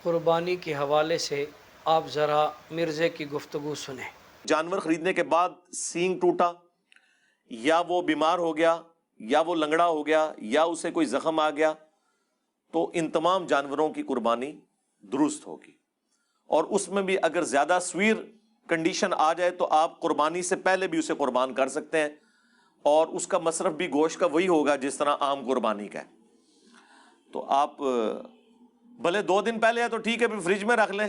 قربانی کے حوالے سے آپ ذرا مرزے کی گفتگو سنیں۔ جانور خریدنے کے بعد سینگ ٹوٹا، یا وہ بیمار ہو گیا، یا وہ لنگڑا ہو گیا، یا اسے کوئی زخم آ گیا، تو ان تمام جانوروں کی قربانی درست ہوگی۔ اور اس میں بھی اگر زیادہ سویر کنڈیشن آ جائے تو آپ قربانی سے پہلے بھی اسے قربان کر سکتے ہیں، اور اس کا مصرف بھی گوشت کا وہی ہوگا جس طرح عام قربانی کا ہے۔ تو آپ بھلے 2 دن پہلے ہے تو ٹھیک ہے، پھر فریج میں رکھ لیں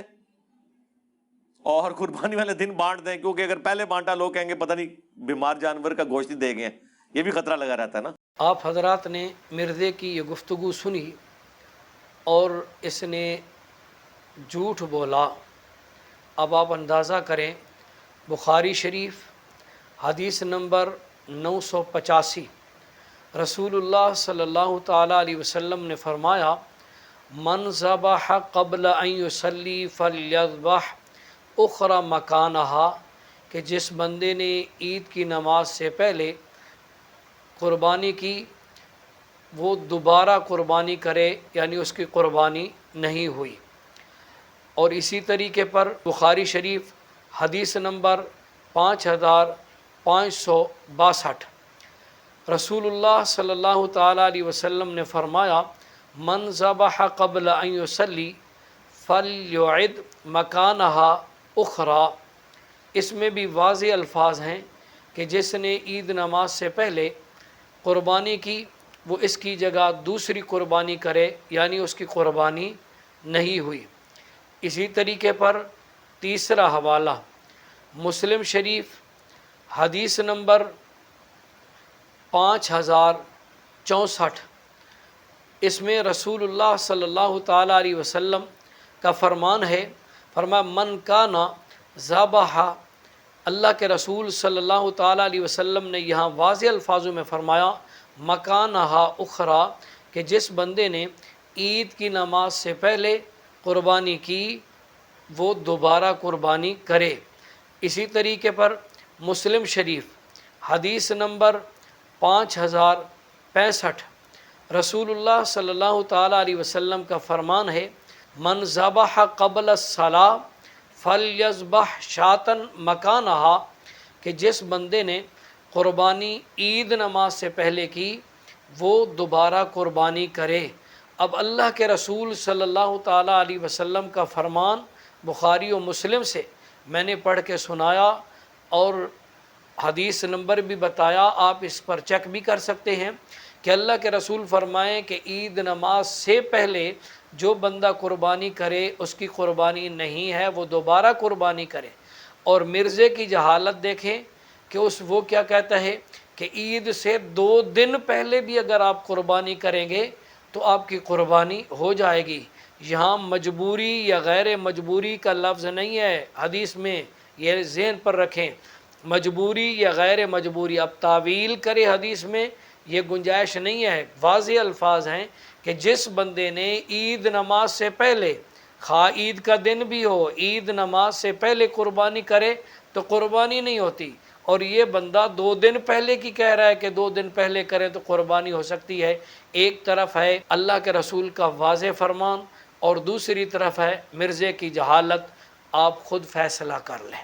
اور قربانی والے دن بانٹ دیں، کیونکہ اگر پہلے بانٹا لوگ کہیں گے پتہ نہیں بیمار جانور کا گوشت ہی دے گئے ہیں، یہ بھی خطرہ لگا رہتا ہے نا۔ آپ حضرات نے مرزے کی یہ گفتگو سنی اور اس نے جھوٹ بولا۔ اب آپ اندازہ کریں، بخاری شریف حدیث نمبر 985، رسول اللہ صلی اللہ تعالیٰ علیہ وسلم نے فرمایا، من ذبح قبل ان یصلی فلیذبح اخری مکانہا، کہ جس بندے نے عید کی نماز سے پہلے قربانی کی وہ دوبارہ قربانی کرے، یعنی اس کی قربانی نہیں ہوئی۔ اور اسی طریقے پر بخاری شریف حدیث نمبر 5562، رسول اللہ صلی اللہ تعالیٰ علیہ وسلم نے فرمایا، من ذبح قبل ان یصلی فلیعد مکانہا اخری۔ اس میں بھی واضح الفاظ ہیں کہ جس نے عید نماز سے پہلے قربانی کی وہ اس کی جگہ دوسری قربانی کرے، یعنی اس کی قربانی نہیں ہوئی۔ اسی طریقے پر تیسرا حوالہ مسلم شریف حدیث نمبر 5064، اس میں رسول اللہ صلی اللہ تعالیٰ علیہ وسلم کا فرمان ہے، فرمایا من کانا ذبح، اللہ کے رسول صلی اللہ تعالیٰ علیہ وسلم نے یہاں واضح الفاظوں میں فرمایا مکانہا اخری، کہ جس بندے نے عید کی نماز سے پہلے قربانی کی وہ دوبارہ قربانی کرے۔ اسی طریقے پر مسلم شریف حدیث نمبر 5065، رسول اللہ صلی اللہ تعالیٰ علیہ وسلم کا فرمان ہے، من ذبح قبل الصلاۃ فلیذبح شاۃ مکانہا، کہ جس بندے نے قربانی عید نماز سے پہلے کی وہ دوبارہ قربانی کرے۔ اب اللہ کے رسول صلی اللہ تعالیٰ علیہ وسلم کا فرمان بخاری و مسلم سے میں نے پڑھ کے سنایا اور حدیث نمبر بھی بتایا، آپ اس پر چیک بھی کر سکتے ہیں کہ اللہ کے رسول فرمائیں کہ عید نماز سے پہلے جو بندہ قربانی کرے اس کی قربانی نہیں ہے، وہ دوبارہ قربانی کرے۔ اور مرزے کی جہالت دیکھیں کہ وہ کیا کہتا ہے کہ عید سے 2 دن پہلے بھی اگر آپ قربانی کریں گے تو آپ کی قربانی ہو جائے گی۔ یہاں مجبوری یا غیر مجبوری کا لفظ نہیں ہے حدیث میں، یہ ذہن پر رکھیں، مجبوری یا غیر مجبوری اب تعویل کرے حدیث میں یہ گنجائش نہیں ہے۔ واضح الفاظ ہیں کہ جس بندے نے عید نماز سے پہلے، خواہ عید کا دن بھی ہو، عید نماز سے پہلے قربانی کرے تو قربانی نہیں ہوتی، اور یہ بندہ 2 دن پہلے کی کہہ رہا ہے کہ 2 دن پہلے کرے تو قربانی ہو سکتی ہے۔ ایک طرف ہے اللہ کے رسول کا واضح فرمان اور دوسری طرف ہے مرزے کی جہالت، آپ خود فیصلہ کر لیں۔